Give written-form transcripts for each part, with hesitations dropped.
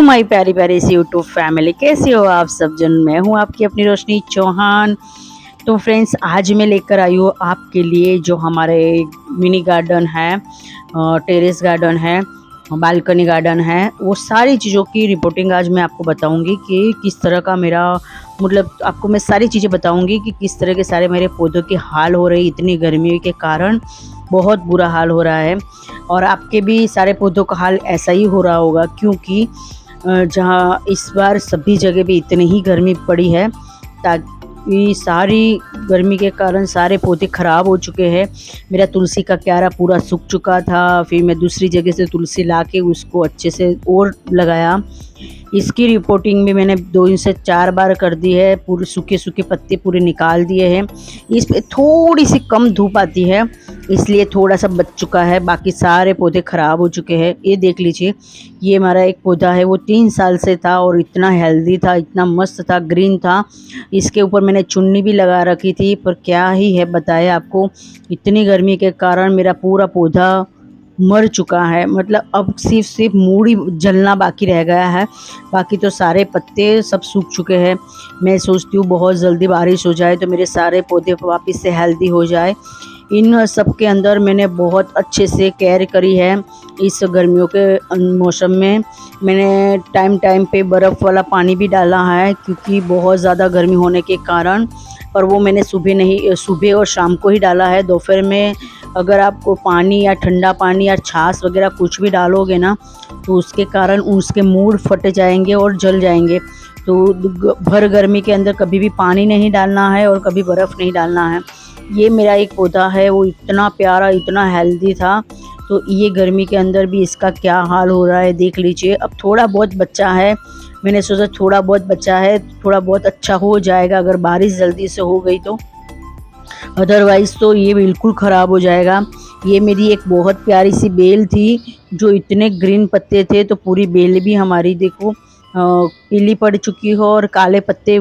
My प्यारी प्यारी सी YouTube family, कैसे हो आप सब जन। मैं हूँ आपकी अपनी रोशनी चौहान। तो फ्रेंड्स, आज मैं लेकर आई हूँ आपके लिए जो हमारे मिनी गार्डन है, टेरेस गार्डन है, बालकनी गार्डन है, वो सारी चीज़ों की रिपोर्टिंग आज मैं आपको बताऊंगी कि किस तरह का मेरा मतलब आपको मैं सारी चीज़ें बताऊंगी कि किस तरह के सारे मेरे पौधों की हाल हो रही। इतनी गर्मी के कारण बहुत बुरा हाल हो रहा है और आपके भी सारे पौधों का हाल ऐसा ही हो रहा होगा, क्योंकि जहाँ इस बार सभी जगह भी इतनी ही गर्मी पड़ी है, ताकि सारी गर्मी के कारण सारे पौधे ख़राब हो चुके हैं। मेरा तुलसी का क्यारा पूरा सूख चुका था, फिर मैं दूसरी जगह से तुलसी लाके उसको अच्छे से और लगाया। इसकी रिपोर्टिंग भी मैंने 2 से 4 बार कर दी है। पूरे सूखे सूखे पत्ते पूरे निकाल दिए हैं। इस पे थोड़ी सी कम धूप आती है, इसलिए थोड़ा सा बच चुका है, बाकी सारे पौधे ख़राब हो चुके हैं। ये देख लीजिए, ये हमारा एक पौधा है, वो 3 साल से था और इतना हेल्दी था, इतना मस्त था, ग्रीन था। इसके ऊपर मैंने चुन्नी भी लगा रखी थी, पर क्या ही है बताया आपको, इतनी गर्मी के कारण मेरा पूरा पौधा मर चुका है। मतलब अब सिर्फ मूड़ी जलना बाकी रह गया है, बाकी तो सारे पत्ते सब सूख चुके हैं। मैं सोचती हूँ बहुत जल्दी बारिश हो जाए तो मेरे सारे पौधे वापस से हेल्दी हो जाए। इन सब के अंदर मैंने बहुत अच्छे से केयर करी है। इस गर्मियों के मौसम में मैंने टाइम टाइम पे बर्फ़ वाला पानी भी डाला है, क्योंकि बहुत ज़्यादा गर्मी होने के कारण। पर वो मैंने सुबह और शाम को ही डाला है। दोपहर में अगर आपको पानी या ठंडा पानी या छाछ वगैरह कुछ भी डालोगे ना, तो उसके कारण उसके मूड फट जाएंगे और जल जाएंगे। तो भर गर्मी के अंदर कभी भी पानी नहीं डालना है और कभी बर्फ़ नहीं डालना है। ये मेरा एक पौधा है, वो इतना प्यारा, इतना हेल्दी था। तो ये गर्मी के अंदर भी इसका क्या हाल हो रहा है देख लीजिए। अब थोड़ा बहुत बचा है, मैंने सोचा थोड़ा बहुत बचा है, थोड़ा बहुत अच्छा हो जाएगा अगर बारिश जल्दी से हो गई तो, अदरवाइज़ तो ये बिल्कुल ख़राब हो जाएगा। ये मेरी एक बहुत प्यारी सी बेल थी, जो इतने ग्रीन पत्ते थे, तो पूरी बेल भी हमारी देखो पीली पड़ चुकी हो और काले पत्ते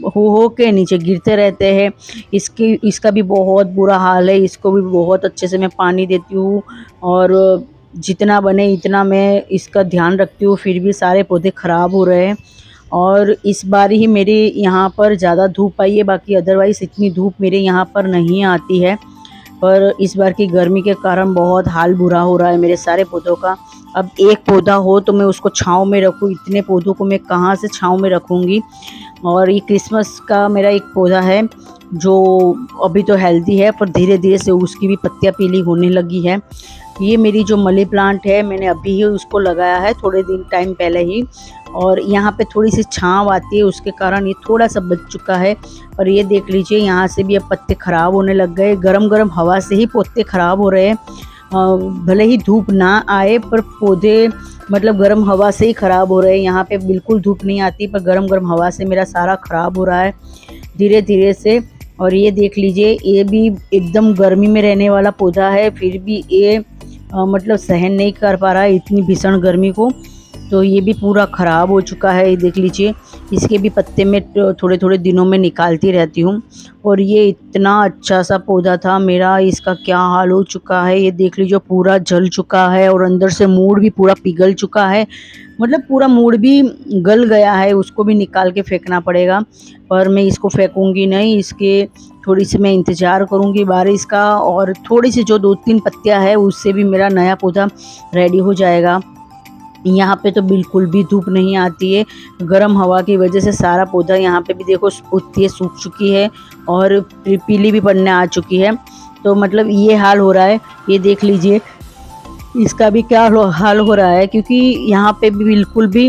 हो के नीचे गिरते रहते हैं। इसका भी बहुत बुरा हाल है। इसको भी बहुत अच्छे से मैं पानी देती हूँ और जितना बने इतना मैं इसका ध्यान रखती हूँ, फिर भी सारे पौधे ख़राब हो रहे हैं। और इस बार ही मेरे यहाँ पर ज़्यादा धूप आई है, बाकी अदरवाइज़ इतनी धूप मेरे यहाँ पर नहीं आती है। पर इस बार की गर्मी के कारण बहुत हाल बुरा हो रहा है मेरे सारे पौधों का। अब एक पौधा हो तो मैं उसको छाँव में रखूँ, इतने पौधों को मैं कहाँ से छाँव में रखूँगी। और ये क्रिसमस का मेरा एक पौधा है, जो अभी तो हेल्दी है, पर धीरे धीरे से उसकी भी पत्तियाँ पीली होने लगी है। ये मेरी जो मनी प्लांट है, मैंने अभी ही उसको लगाया है, थोड़े दिन टाइम पहले ही, और यहाँ पे थोड़ी सी छाँव आती है, उसके कारण ये थोड़ा सा बच चुका है। और ये देख लीजिए, यहाँ से भी अब पत्ते ख़राब होने लग गए। गरम गरम हवा से ही पत्ते ख़राब हो रहे हैं। भले ही धूप ना आए, पर पौधे मतलब गर्म हवा से ही ख़राब हो रहे हैं। यहाँ पे बिल्कुल धूप नहीं आती, पर गर्म गर्म हवा से मेरा सारा ख़राब हो रहा है धीरे धीरे से। और ये देख लीजिए, ये भी एकदम गर्मी में रहने वाला पौधा है, फिर भी ये मतलब सहन नहीं कर पा रहा है इतनी भीषण गर्मी को। तो ये भी पूरा ख़राब हो चुका है। ये देख लीजिए, इसके भी पत्ते मैं थोड़े थोड़े दिनों में निकालती रहती हूँ। और ये इतना अच्छा सा पौधा था मेरा, इसका क्या हाल हो चुका है ये देख लीजिए। पूरा जल चुका है और अंदर से मूड भी पूरा पिघल चुका है, मतलब पूरा मूड भी गल गया है, उसको भी निकाल के फेंकना पड़ेगा। पर मैं इसको फेंकूंगी नहीं, इसके थोड़ी सी मैं इंतज़ार करूंगी बारिश का, और थोड़ी सी जो 2-3 पत्तियां है उससे भी मेरा नया पौधा रेडी हो जाएगा। यहाँ पे तो बिल्कुल भी धूप नहीं आती है, गर्म हवा की वजह से सारा पौधा यहाँ पे भी देखो पत्तियाँ सूख चुकी है और पीली भी पड़ने आ चुकी है। तो मतलब ये हाल हो रहा है। ये देख लीजिए, इसका भी क्या हाल हो रहा है, क्योंकि यहाँ पे भी बिल्कुल भी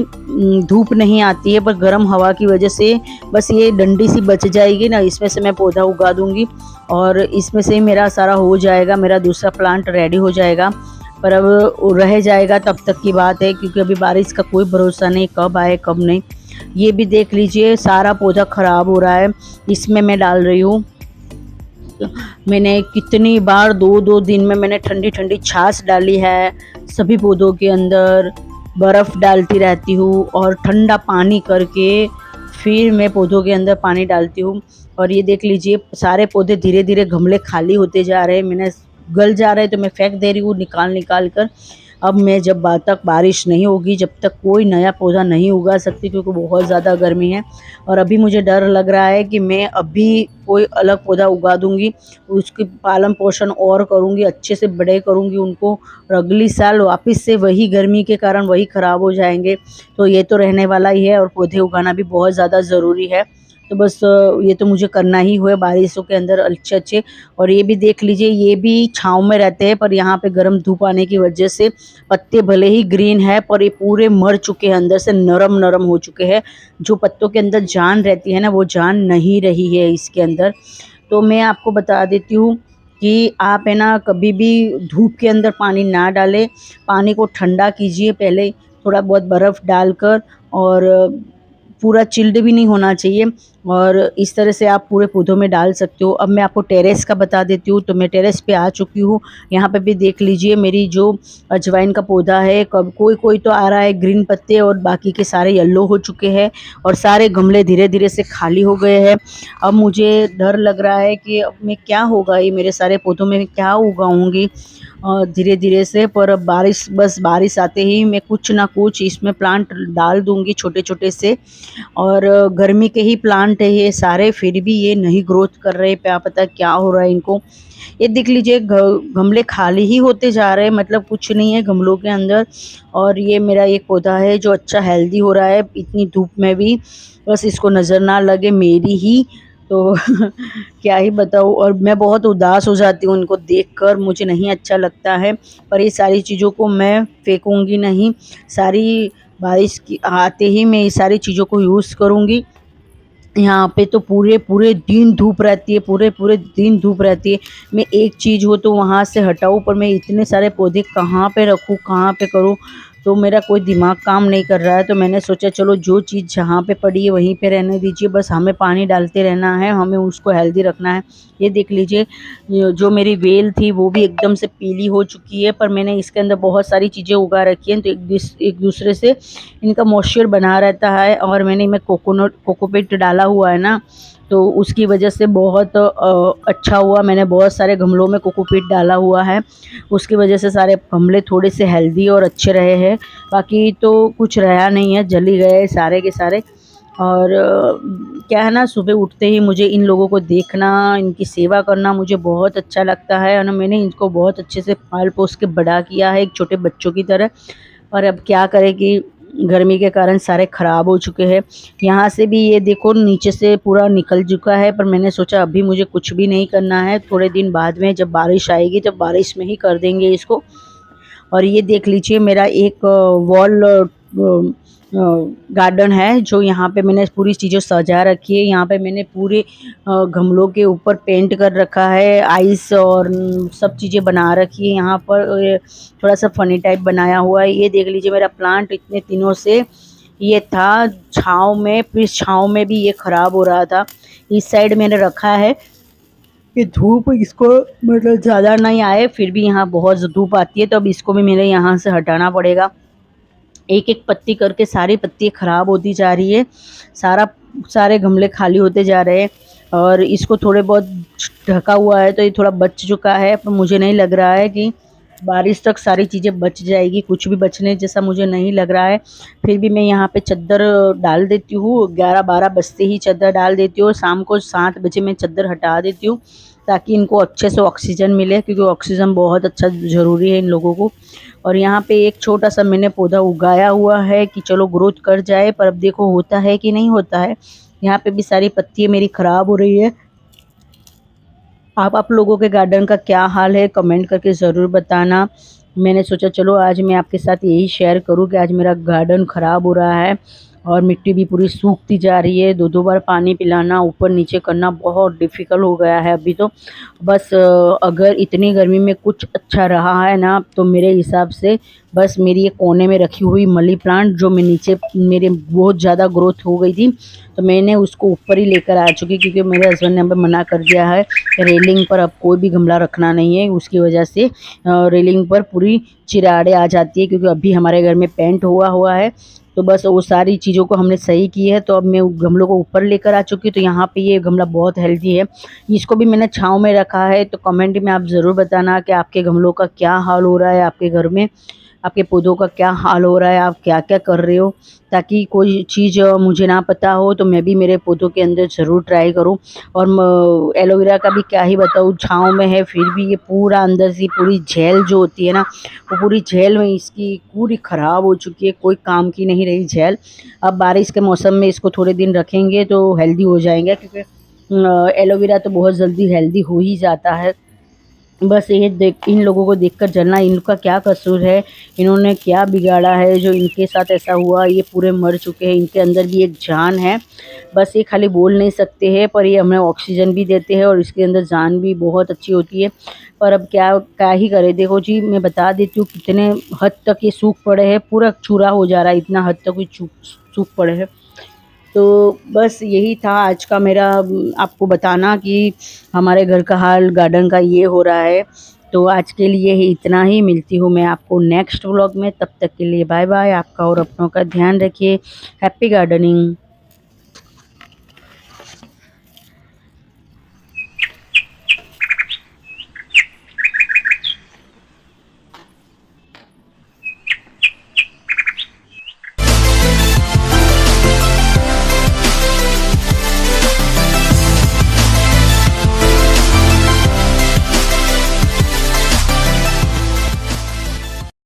धूप नहीं आती है, पर गर्म हवा की वजह से बस ये डंडी सी बच जाएगी ना, इसमें से मैं पौधा उगा दूंगी और इसमें से मेरा सारा हो जाएगा, मेरा दूसरा प्लांट रेडी हो जाएगा। पर अब रह जाएगा तब तक की बात है, क्योंकि अभी बारिश का कोई भरोसा नहीं, कब आए कब नहीं। ये भी देख लीजिए, सारा पौधा ख़राब हो रहा है। इसमें मैं डाल रही हूँ, मैंने कितनी बार 2-2 दिन में मैंने ठंडी ठंडी छाछ डाली है सभी पौधों के अंदर, बर्फ़ डालती रहती हूँ और ठंडा पानी करके फिर मैं पौधों के अंदर पानी डालती हूँ। और ये देख लीजिए, सारे पौधे धीरे धीरे गमले खाली होते जा रहे हैं, मैंने गल जा रहे हैं तो मैं फेंक दे रही हूँ निकाल निकाल कर। अब मैं जब तक बारिश नहीं होगी, जब तक कोई नया पौधा नहीं उगा सकती, क्योंकि बहुत ज़्यादा गर्मी है। और अभी मुझे डर लग रहा है कि मैं अभी कोई अलग पौधा उगा दूँगी, उसकी पालन पोषण और करूँगी, अच्छे से बड़े करूँगी उनको, और अगली साल वापस से वही गर्मी के कारण वही ख़राब हो जाएँगे। तो ये तो रहने वाला ही है, और पौधे उगाना भी बहुत ज़्यादा ज़रूरी है। तो बस ये तो मुझे करना ही हुआ बारिशों के अंदर अच्छे-अच्छे। और ये भी देख लीजिए, ये भी छाँव में रहते हैं, पर यहाँ पे गर्म धूप आने की वजह से पत्ते भले ही ग्रीन है, पर ये पूरे मर चुके हैं, अंदर से नरम-नरम हो चुके हैं। जो पत्तों के अंदर जान रहती है ना, वो जान नहीं रही है इसके अंदर। तो मैं आपको बता देती हूँ कि आप है ना कभी भी धूप के अंदर पानी ना डालें, पानी को ठंडा कीजिए पहले, थोड़ा बहुत बर्फ़ डालकर, और पूरा चिल्ड भी नहीं होना चाहिए, और इस तरह से आप पूरे पौधों में डाल सकते हो। अब मैं आपको टेरेस का बता देती हूँ, तो मैं टेरेस पे आ चुकी हूँ। यहाँ पे भी देख लीजिए, मेरी जो अजवाइन का पौधा है, कब कोई-कोई तो आ रहा है ग्रीन पत्ते, और बाकी के सारे येलो हो चुके हैं, और सारे गमले धीरे-धीरे से खाली हो गए हैं। अब मुझे डर लग रहा है कि अब मैं क्या होगा, ये मेरे सारे पौधों में मैं क्या उगाऊँगी धीरे-धीरे से। पर अब बस बारिश आते ही मैं कुछ ना कुछ इसमें प्लांट डाल दूँगी छोटे-छोटे से। और गर्मी के ही प्लांट है ये सारे, फिर भी ये नहीं ग्रोथ कर रहे, क्या पता क्या हो रहा है इनको। ये देख लीजिए, गमले खाली ही होते जा रहे हैं, मतलब कुछ नहीं है गमलों के अंदर। और ये मेरा एक पौधा है जो अच्छा हेल्दी हो रहा है इतनी धूप में भी, बस इसको नज़र ना लगे मेरी ही। तो क्या ही बताऊँ, और मैं बहुत उदास हो जाती हूँ इनको देखकर, मुझे नहीं अच्छा लगता है। पर ये सारी चीज़ों को मैं फेंकूँगी नहीं, सारी बारिश की आते ही मैं ये सारी चीज़ों को यूज़ करूँगी। यहाँ पे तो पूरे-पूरे दिन धूप रहती है, पूरे-पूरे दिन धूप रहती है। मैं एक चीज़ हो तो वहाँ से हटाऊँ, पर मैं इतने सारे पौधे कहाँ पे रखूँ, कहाँ पे करूँ? तो मेरा कोई दिमाग काम नहीं कर रहा है। तो मैंने सोचा चलो जो चीज़ जहाँ पे पड़ी है वहीं पे रहने दीजिए, बस हमें पानी डालते रहना है, हमें उसको हेल्दी रखना है। ये देख लीजिए, जो मेरी वेल थी वो भी एकदम से पीली हो चुकी है, पर मैंने इसके अंदर बहुत सारी चीज़ें उगा रखी हैं, तो एक दूसरे से इनका मॉइस्चर बना रहता है। और मैंने कोकोपीट डाला हुआ है ना, तो उसकी वजह से बहुत अच्छा हुआ। मैंने बहुत सारे गमलों में कोकोपीट डाला हुआ है, उसकी वजह से सारे गमले थोड़े से हेल्दी और अच्छे रहे हैं। बाकी तो कुछ रहा नहीं है, जल ही गए सारे के सारे। और क्या है ना, सुबह उठते ही मुझे इन लोगों को देखना, इनकी सेवा करना मुझे बहुत अच्छा लगता है, और ना मैंने इनको बहुत अच्छे से पाल-पोस के बड़ा किया है, एक छोटे बच्चों की तरह। और अब क्या करें कि गर्मी के कारण सारे ख़राब हो चुके हैं। यहाँ से भी ये देखो नीचे से पूरा निकल चुका है, पर मैंने सोचा अभी मुझे कुछ भी नहीं करना है, थोड़े दिन बाद में जब बारिश आएगी तब बारिश में ही कर देंगे इसको। और ये देख लीजिए, मेरा एक वॉल गार्डन है, जो यहाँ पे मैंने पूरी चीज़ें सजा रखी है। यहाँ पे मैंने पूरे गमलों के ऊपर पेंट कर रखा है, आइस और सब चीज़ें बना रखी है यहाँ पर। थोड़ा सा फ़नी टाइप बनाया हुआ है। ये देख लीजिए, मेरा प्लांट इतने दिनों से ये था छाँव में, फिर छाँव में भी ये ख़राब हो रहा था। इस साइड मैंने रखा है कि धूप इसको मतलब ज़्यादा नहीं आए, फिर भी यहाँ बहुत धूप आती है, तो अब इसको भी मेरे यहाँ से हटाना पड़ेगा। एक-एक पत्ती करके सारी पत्ती ख़राब होती जा रही है, सारे गमले खाली होते जा रहे हैं। और इसको थोड़े बहुत ढका हुआ है, तो ये थोड़ा बच चुका है, पर मुझे नहीं लग रहा है कि बारिश तक सारी चीज़ें बच जाएगी, कुछ भी बचने जैसा मुझे नहीं लग रहा है। फिर भी मैं यहाँ पे चद्दर डाल देती हूँ, 11-12 बजते ही चद्दर डाल देती हूँ, शाम को 7 बजे मैं चद्दर हटा देती हूँ, ताकि इनको अच्छे से ऑक्सीजन मिले, क्योंकि ऑक्सीजन बहुत अच्छा ज़रूरी है इन लोगों को। और यहाँ पे एक छोटा-सा मैंने पौधा उगाया हुआ है कि चलो ग्रोथ कर जाए, पर अब देखो होता है कि नहीं होता है। यहाँ पे भी सारी पत्तियाँ मेरी ख़राब हो रही है। आप लोगों के गार्डन का क्या हाल है, कमेंट करके ज़रूर बताना। मैंने सोचा चलो आज मैं आपके साथ यही शेयर करूँ कि आज मेरा गार्डन ख़राब हो रहा है, और मिट्टी भी पूरी सूखती जा रही है। 2-2 बार पानी पिलाना, ऊपर-नीचे करना बहुत डिफ़िकल्ट हो गया है अभी तो। बस अगर इतनी गर्मी में कुछ अच्छा रहा है ना, तो मेरे हिसाब से बस मेरी एक कोने में रखी हुई मनी प्लांट, जो मैं नीचे मेरे बहुत ज़्यादा ग्रोथ हो गई थी, तो मैंने उसको ऊपर ही लेकर आ चुकी, क्योंकि मेरे हस्बैंड ने हमें मना कर दिया है रेलिंग पर अब कोई भी गमला रखना नहीं है। उसकी वजह से रेलिंग पर पूरी चिराड़े आ जाती है, क्योंकि अभी हमारे घर में पेंट हुआ हुआ है। तो बस वो सारी चीज़ों को हमने सही की है, तो अब मैं गमलों को ऊपर लेकर आ चुकी हूँ। तो यहाँ पे ये गमला बहुत हेल्दी है, इसको भी मैंने छाँव में रखा है। तो कमेंट में आप ज़रूर बताना कि आपके गमलों का क्या हाल हो रहा है आपके घर में। आपके पौधों का क्या हाल हो रहा है, आप क्या-क्या कर रहे हो, ताकि कोई चीज़ मुझे ना पता हो तो मैं भी मेरे पौधों के अंदर ज़रूर ट्राई करूँ। और म एलोवेरा का भी क्या ही बताऊँ, छाँव में है फिर भी ये पूरा अंदर से पूरी जेल जो होती है ना, वो पूरी जेल में इसकी पूरी ख़राब हो चुकी है, कोई काम की नहीं रही जेल। अब बारिश के मौसम में इसको थोड़े दिन रखेंगे तो हेल्दी हो जाएँगे, क्योंकि एलोवेरा तो बहुत जल्दी हेल्दी हो ही जाता है। बस ये देख इन लोगों को देखकर जलना, इनका क्या कसूर है, इन्होंने क्या बिगाड़ा है जो इनके साथ ऐसा हुआ, ये पूरे मर चुके हैं, इनके अंदर भी एक जान है। बस ये खाली बोल नहीं सकते हैं, पर ये हमें ऑक्सीजन भी देते हैं और इसके अंदर जान भी बहुत अच्छी होती है। पर अब क्या क्या ही करें, देखो जी मैं बता देती हूँ कितने हद तक ये सूख पड़े हैं, पूरा चूरा हो जा रहा है, इतना हद तक ये सूख पड़े हैं। तो बस यही था आज का मेरा आपको बताना कि हमारे घर का हाल, गार्डन का ये हो रहा है। तो आज के लिए ही इतना ही, मिलती हूँ मैं आपको नेक्स्ट व्लॉग में, तब तक के लिए बाय बाय। आपका और अपनों का ध्यान रखिए। Happy gardening.